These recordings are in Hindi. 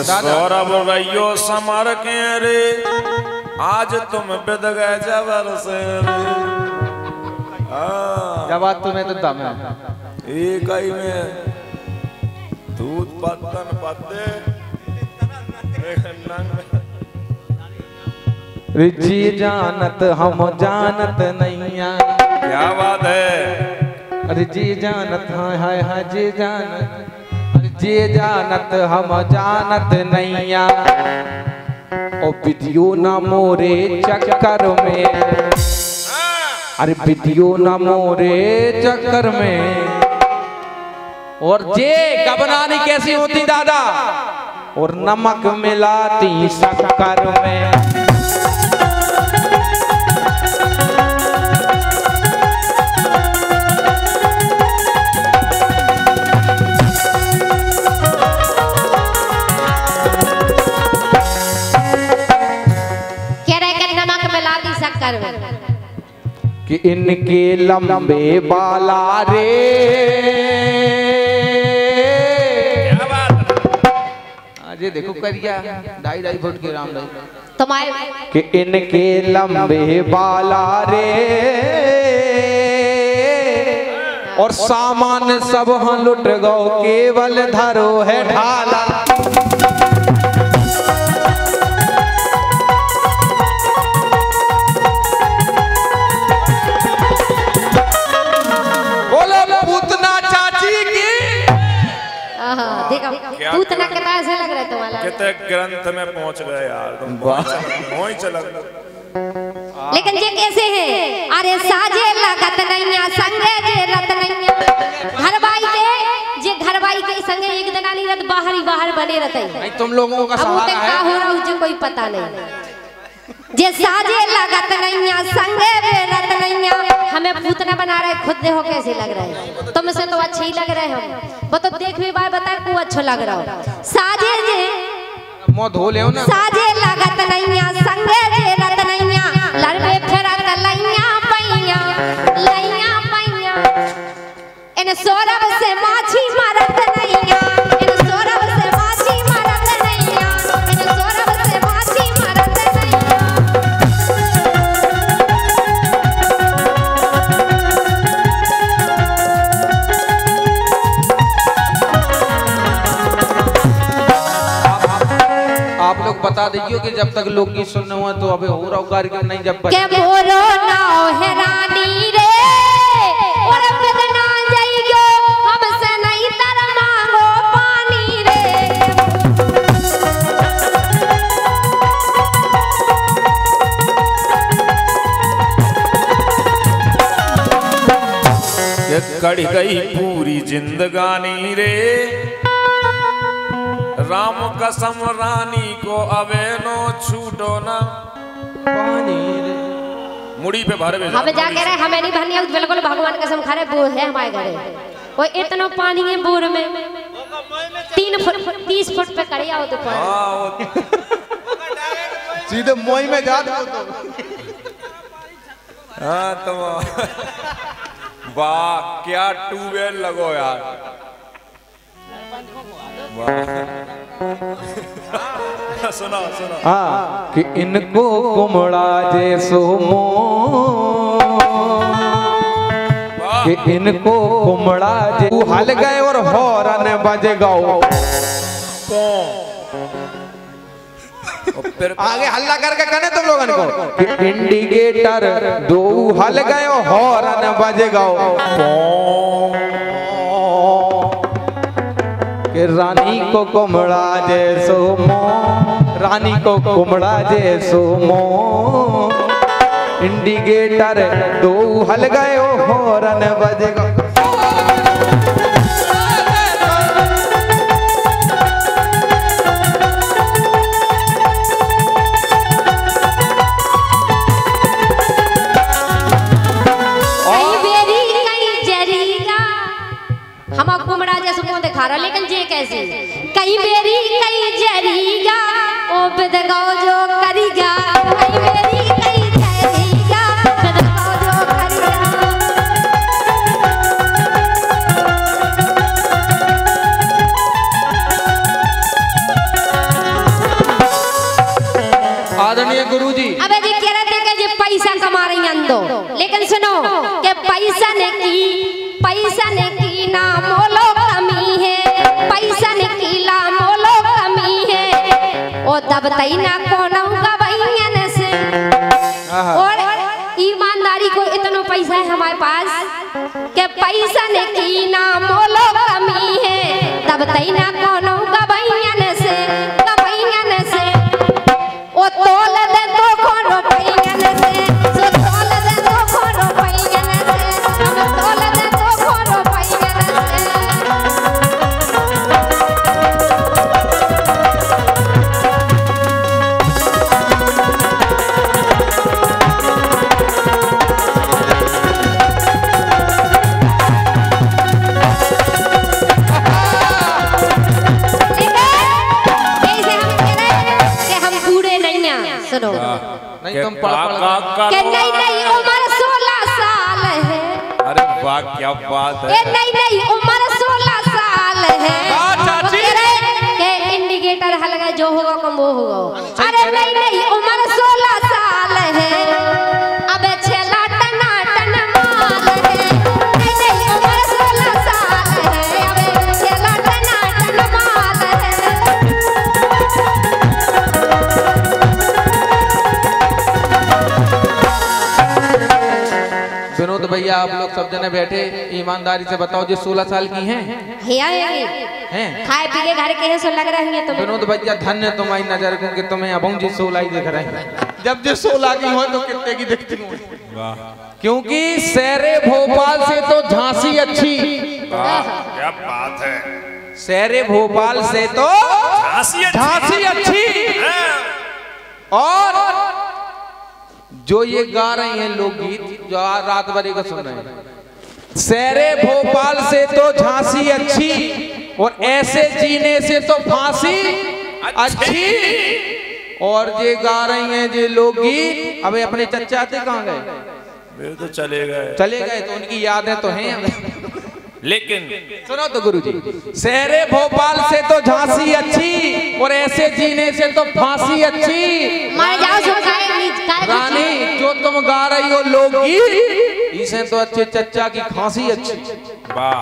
सौरभ रैयो समर के रे आज तुम बिद गए जबर से रे। जवाब तुम्हें तो दम है एक ही में दूध पत्तन पत्ते जी जानत हम जानत नहीं। क्या बात है। अरे जी जानत हाँ हाय हाय जी जानत अरे जी जानत हम जानत नहीं। ओ विधियो ना मोरे चक्कर में अरे विधियो ना मोरे चक्कर में। और जे घबरानी कैसी होती दादा और नमक मिलाती शक्कर में। कि इनके लंबे बाला रे क्या बात। आज देखो करिया 2.5 फुट के राम तुम्हारे कि इनके लंबे बाला रे और सामान सब हाँ लुट गो केवल धरो है ढाला। पूतना कितना ऐसे लग रहा है तुम्हारा। कितने ग्रंथ में पहुंच गए यार तुम। वहीं चला। लेकिन ये कैसे है। अरे साजे लागत नहीं संगे जे रत नहीं। घरवाई के जे घरवाई के संगे एक दिन नहीं रत बाहर ही बाहर बने रहते हैं। तुम लोगों का सहारा है। अब हो रहा मुझे कोई पता नहीं। जे साजे लागत नहीं संगे जे रत नहीं। हमें पूतना बना रहे खुद देखो कैसे लग रहा है। तुमसे तो अच्छे ही लग रहे हैं हम। वो तो देख भी बाय बताए को अच्छा लग रहा हो। साजे जे मुंह धो ले ना। साजे लागत नहीं संगे जे रत नहीं। लड़वे फेरत लैया पैया इन सौरभ से माछी मारत नहीं। इन सौरभ से माछी मारत नहीं। इन सौरभ से माछी मारत नहीं। आप लोग बता दीजिए कि जब तक लोकगीत सुनने हुआ तो अबे हो रहा कार्यक्रम नहीं। जब के बोलो ना है रानी रे और बदना जाइयो हमसे नहीं तर मांगो पानी रे। कड़ गई पूरी जिंदगानी रे राम कसम रानी को अबे नो छूटो ना पानी रे। मुड़ी पे भर हमें जा कह रहे हमें नहीं भरनी है बिल्कुल भगवान कसम खा रहे वो है हमारे घरे। वो इतना पानी है बोर में 3 फुट 30 फुट पे कड़िया हो तो सीधे मोई में जा दो तो। हाँ तो वाह क्या ट्यूबवेल लगो यार। सुना सुना। हाँ कि इनको कुमड़ा जैसो मो कि इनको कुमड़ा जे हल गए और हॉर्न बज गओ। आगे हल्ला करके कहने तुम लोगों को कि इंडिकेटर 2 हल गए और हॉर्न बज गओ। कि रानी को कुमड़ा जैसो मो रानी को कुमड़ा जैसो मो इंडिकेटर 2 हल गए हॉर्न बजेगा। हम कुमड़ा जैसे मुंह दिखा रहा लेकिन जे कैसे कई बेरी कई जरीगा ओ बिदगाओ जो करीगा। कई बेरी कई जरीगा बिदगाओ जो करीगा। की ना मोलो कमी है, पैसा की ला मोलो कमी है। ओ तब तई ना कोनो गवैयन से, और ईमानदारी को इतना पैसा है हमारे पास कि पैसा की ना मोलो कमी है, तब तई ना कोनो गवैयन से, गवैयन से। ओ तोल दे तो कोनो पैयन से, सो तोल दे तो कोनो पैयन से, तोल दे तो कोनो पैयन से। सुनो नहीं तुम पढ़ के नहीं उम्र 16 साल है। अरे वाह क्या बात है। नहीं उम्र 16 साल है। के इंडिकेटर हल्का जो होगा कम वो होगा। अरे नहीं उम्र 16 साल है। अबे छेला टना टन माल है। नहीं उम्र 16 साल है। अबे छेला टना टन माल है। विनोद भैया आप लोग सब जने बैठे ईमानदारी से बताओ जो 16 साल की हैं हैं खाए पी के घर के हैं सो लग रही है तुम्हें। विनोद भैया धन्य तुम्हारी नजर को कि तुम्हें अब जी 16 ही दिख रहे हैं। जब जो 16 की हो तो कितने की दिखती हो। क्योंकि शहरे भोपाल से तो झांसी अच्छी। क्या बात है। शहरे भोपाल से तो झांसी अच्छी। और जो ये गा रही हैं लोकगीत जो आज रात भर को सुन रहे हैं, शहरे भोपाल से तो झांसी अच्छी और ऐसे जीने से तो फांसी अच्छी। और ये गा रही हैं ये लोकगीत, अबे अपने चचा थे कहाँ गए? मेरे तो चले गए तो उनकी यादें तो हैं। लेकिन सुनो तो गुरुजी, शहरे भोपाल से तो झांसी अच्छी और ऐसे जीने से तो फांसी अच्छी। मर जाओ रानी जो तुम गा रही हो लोकगीत, इसे तो अच्छे चचा की खांसी अच्छी। वाह।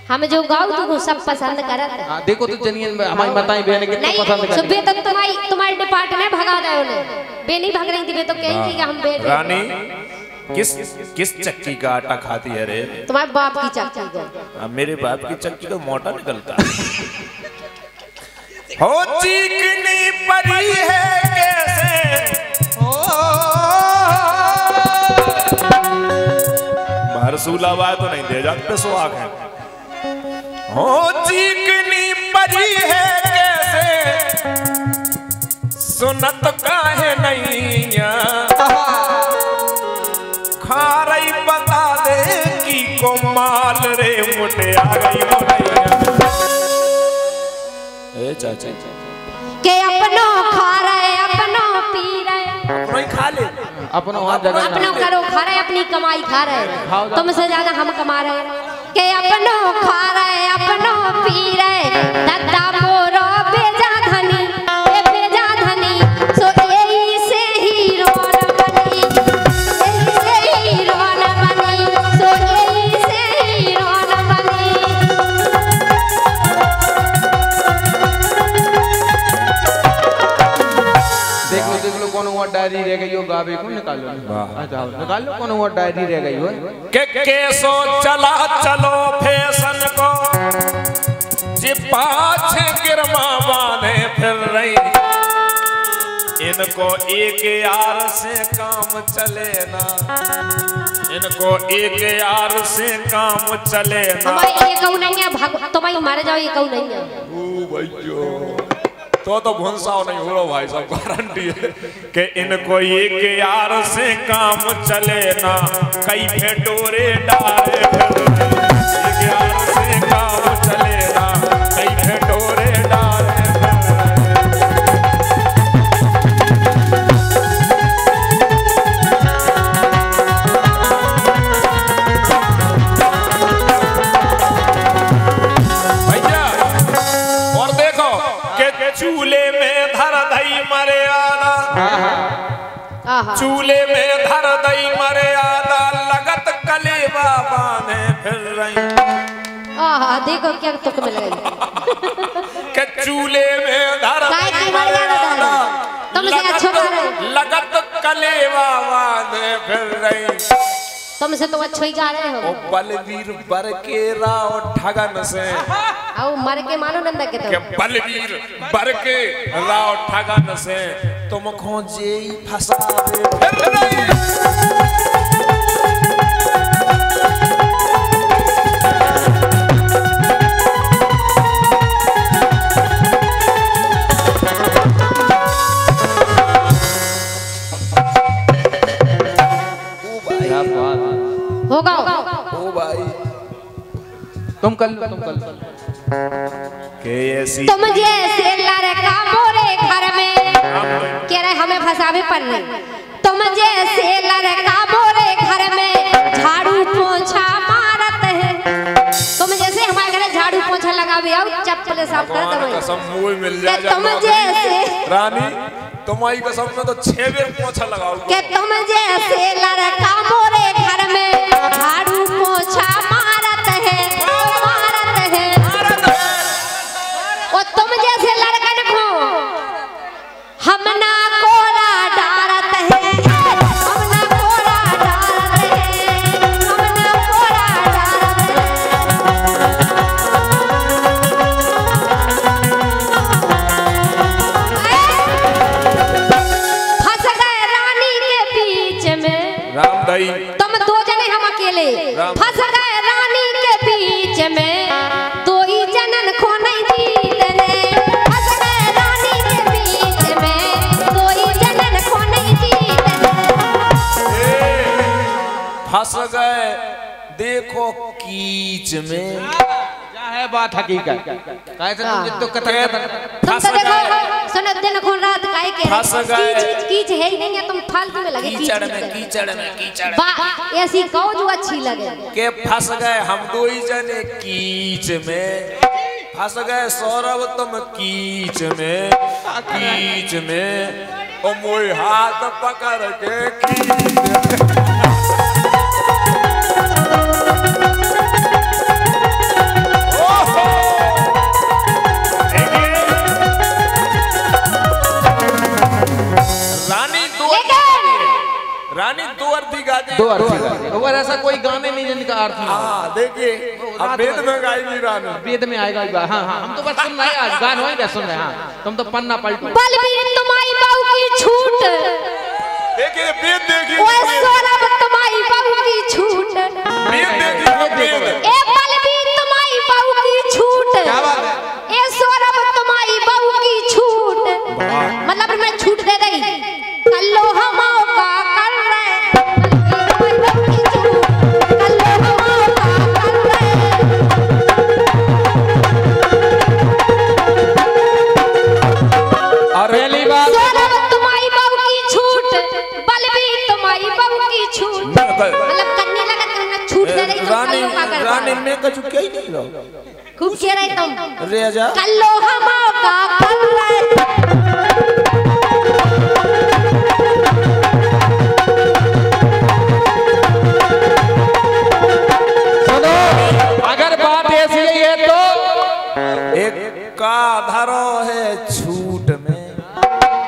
हम जो गाओ तो सब पसंद करत है। हाँ देखो तो जनियन हमारी माताएं बहनें कितनी पसंद करती हैं। सुबह तक तुम्हारे डिपार्टमेंट भगा दे उन्हें। बे नहीं भाग रही थी, तो कहीं थी कि हम बैठ रानी किस चक्की का आटा खाती है रे? तुम्हारे बाप की चक्की का। मेरे बाप की चक्की तो मोटा निकलता हो। चीकनी परी है कैसे मारसूला बात तो नहीं दे जाते सुहाग है। हो चीकनी परी है कैसे सुनत काहे नहीं खारई बता दे की को माल रे मुटे आ गई हो ए चाचा के अपनो खा रहे अपनो पी रहे अपनो ही खा ले अपनो वहाँ जगह अपनो करो खा रहे अपनी कमाई खा रहे तुमसे ज्यादा हम कमा रहे के अपनो खा रहे अपनो पी रहे दादा मोरो बेजा धनी बेजा धनी सो यही से हीरो न बनी यही से हीरो न बनी सो यही से हीरो न बनी। देख लो कौन हुआ डायरी रह गई हो गावे को निकालो। अच्छा निकाल लो कौन हुआ डायरी रह गई हो के सो चला चलो फैशन को जी पाछे गिरमा बांधे फिर रही इनको एक यार से काम चले ना इनको एक यार से काम चले ना। तुम्हारे एक नहीं है तुम्हारी मारे जाओ एक नहीं है। ओ भैया तो भुंसाओ नहीं हो रहा भाई साहब गारंटी है कि इनको एक यार से काम चले ना कई फेटोरे डाले एक यार से काम चले ना कई फेटोरे डाले। भैया और देखो के चूल्हे में धर दही मरे आना चूल्हे में धर दई मर्यादा लगत कलेवा बाने फिर रही। देखो क्या तुक मिल गई के चूल्हे में धर दई मर्यादा लगत कलेवा बाने फिर रही। तुमसे तो अच्छो ही गा रहे हो। बलवीर बर के राव ठगन से आओ मर के मानो नंदा के तो बलवीर बर के राव ठगन से तुम खोजे फसावे फिर रही। होगा ओ भाई तुम कल के ऐसी तुम जैसे लड़का मोरे घर में कह रहे हमें फंसावे पर नहीं। तुम जैसे लड़का मोरे घर में झाड़ू पोछा मारत है। तुम जैसे हमारे घर झाड़ू पोछा लगावे आओ चप्पल साफ कर दो कसम मुंह मिल जाए। तुम जैसे रानी तुम्हारी कसम में तो 6 बेर पोछा लगाओ। के तुम जैसे लड़का मोरे घर में झाड़ू पोछा मारत है और तुम जैसे लड़कन को हम ना कोरा डारत है। हम ना कोरा डारत है। हम ना कोरा डारत है। फंस गए रानी के बीच में राम दई तुम दो जने हम अकेले फंस गए रानी के बीच में दो ही जनन को नहीं जीतने। फंस गए रानी के बीच में दो ही जनन को नहीं जीतने। फंस गए देखो कीच में क्या है बात हकीकत कैसे तुम जितो कतर तुम तो देखो सुनो दिन खून रात काहे के फंस गए। कीच है ही नहीं है। तुम फालतू में लगे कीचड़ में ऐसी कहो जो अच्छी लगे के फंस गए हम दो ही जने कीच में। फंस गए सौरभ तुम कीच में ओ मोए हाथ पकड़ के कीच रानी दो अर्थी गाती और ऐसा कोई गाने नहीं जिनका अर्थ नहीं। हाँ देखिए अब वेद में गाई भी रानी वेद में आएगा। हाँ हम तो बस सुन रहे हैं आज गान होएगा सुन रहे हैं। हाँ तुम तो पन्ना पलटो। बलवीर तुम्हारी बहू की छूट देखिए वेद देखिए ओए सौरभ तुम्हारी बहू की छूट वेद देखिए ए बलवीर तुम्हारी बहू की छूट क्या बात है। ए सौरभ तुम्हारी बहू की छूट मतलब मैं छूट दे रही कल्लो हमाओ का कर रहे कल्लो हमाओ का कर रहे। और पहली बात सौरभ तुम्हारी बहू की छूट बलवीर तुम्हारी बहू की छूट मतलब करने लगा तुमने छूट दे रही तुम रानी में कछु क्या ही नहीं रहो खूब कह रहे तुम रे जा कल्लो हमाओ का कर रहे। अगर बात ऐसी है तो एक का धरो है छूट में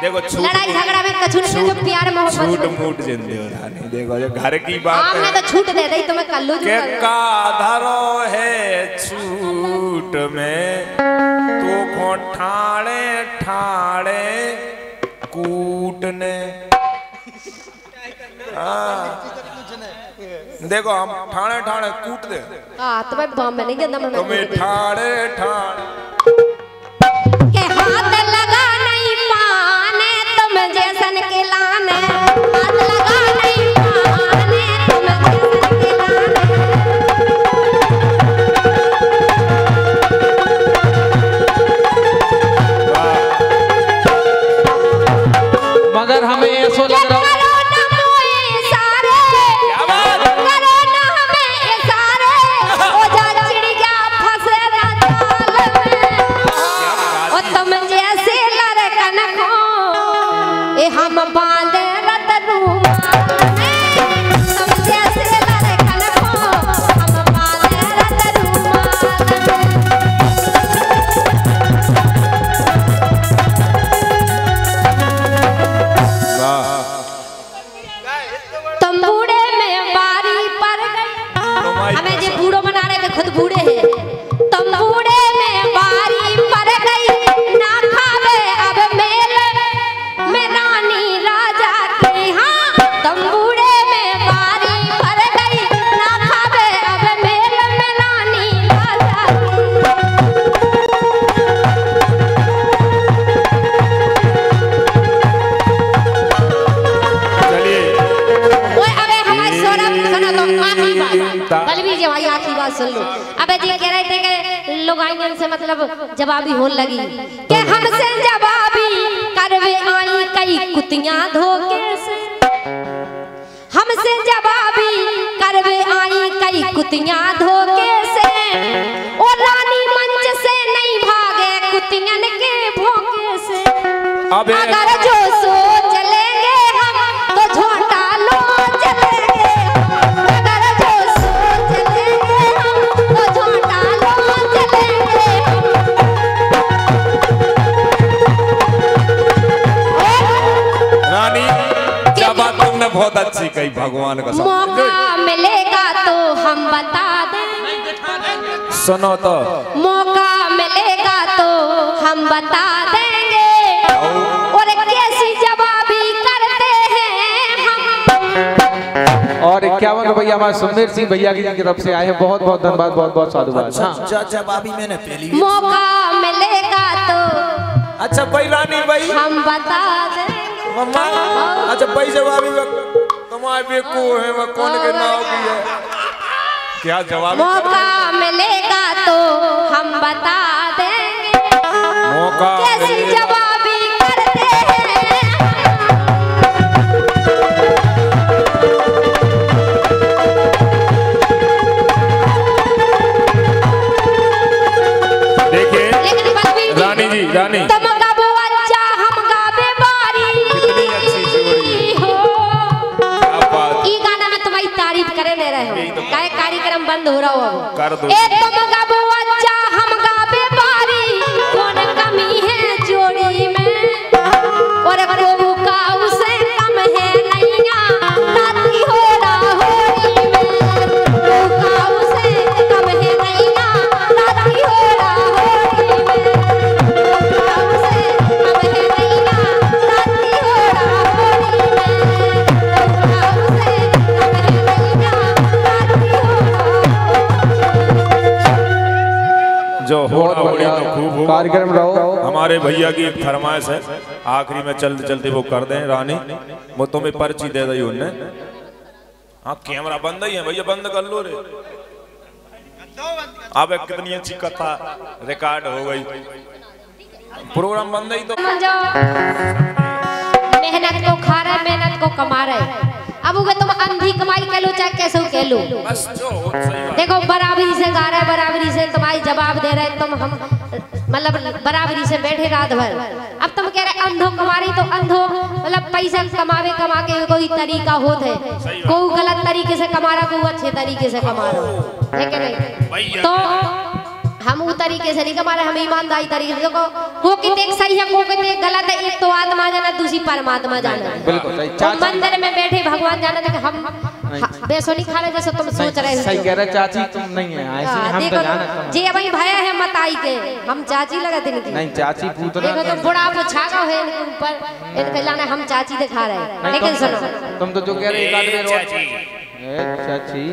देखो छूट लड़ाई झगड़ा में कछु नहीं जो प्यार मोहब्बत छूट मूट जिंदे हो रानी देखो जो घर की बात हमने है तो छूट दे दी तुम्हें कल्लू के का धरो है छूट में तो को ठाणे ठाणे कूटने। देखो हम ठाणे ठाणे कूट दे तुम्हें बम में नहीं जंदा मैं तुम्हें ठाणे ठाणे के हाथ लगा नहीं पाने तुम जैसन के लाने हाथ लगा नहीं पाने तुम जैसन के लाने। मगर हमें ऐसा लग रहा है ओ जा चिड़िया फंसे ना जाल में बूढ़े हैं। तुम बूढ़े में बारी पड़ गई ना खावे अब मेल में रानी राजा की। हाँ तुम बूढ़े में बारी पड़ गई ना खावे अब मेल में रानी राजा बलबीर जी भाई आखिरी बात सुन लो। अबे जी कह रहे थे कि लोग आएंगे से मतलब जवाबी होने लगी कि हमसे जवाबी करवे आई कई कुतियां धोखे से। हमसे जवाबी करवे आई कई कुतियां धोखे से। और रानी मंच से नहीं भागे कुतियन के भोंके से। अगर जो सोच लेंगे हम तो झोंटा लो चलेंगे। बहुत अच्छी कही भगवान का मौका मिलेगा तो हम बता दें। सुनो तो मौका मिलेगा तो हम बता देंगे और कैसी जवाबी करते हैं हम। और 51 भैया हमारे सुमेर सिंह भैया की तरफ से आए हैं, बहुत बहुत धन्यवाद, बहुत बहुत साधुवाद। अच्छा जवाबी मैंने पहली मौका मिलेगा तो अच्छा भाई रानी भाई हम बता देंगे। मम्मा अच्छा भाई जवाबी तुम्हारे बेकू है वह कौन के नाम की है क्या जवाब। मौका मिलेगा तो हम बता देंगे मौका कैसी जवाबी करते हैं। देखिए रानी जी रानी कार्यक्रम बंद हो रहा हो कर दो। तुम गाबो अच्छा हम गाबे बारी कौन कमी है जोड़ी में। और को का उसे कम है नैया नाती हो होली में। को का उसे कम है नैया नाती हो होली में। को का उसे कम है नैया नाती हो होली में। को का उसे कम है नैया जो होली तो खूब हो। कार्यक्रम रहो। हमारे भैया की एक फरमाइश है आखिरी में चलते चलते वो कर दें रानी वो तुम्हें पर्ची दे दी उनने। हाँ कैमरा बंद ही है भैया बंद कर लो रे। अब कितनी अच्छी कथा रिकॉर्ड हो गई प्रोग्राम बंद ही तो। मेहनत को खा रहे मेहनत को कमा रहे। अब वो तुम अंधी कमाई कह लो चाहे कैसे कह लो। देखो बराबरी से गा रहे बराबरी से तुम्हारी जवाब दे रहे तुम हम मतलब बराबरी से बैठे रात भर। अब तुम कह रहे अंधो कमा रही तो अंधो मतलब पैसा कमावे कमा के कोई तरीका होता है। कोई गलत तरीके से कमा रहा कोई अच्छे तरीके से कमा रहा है कि नहीं। तो हम वो तरीके से नहीं कमा रहे हम ईमानदारी तरीके से। वो कितने सही है वो कितने गलत है। एक तो आत्मा जाना दूसरी परमात्मा जाना। बिल्कुल सही। मंदिर में बैठे भगवान जाना थे हम बेसो नहीं खा रहे जैसे तुम सोच रहे हो। सही कह रहे चाची तुम नहीं है ऐसे हम तो जाना जी भाई भया है मत आई के हम चाची लगा देंगे। नहीं चाची पूतना देखो तो बुढ़ा छागा है इनके ऊपर इनके लाने हम चाची दिखा रहे हैं। लेकिन सुनो तुम तो जो कह रहे एक आदमी चाची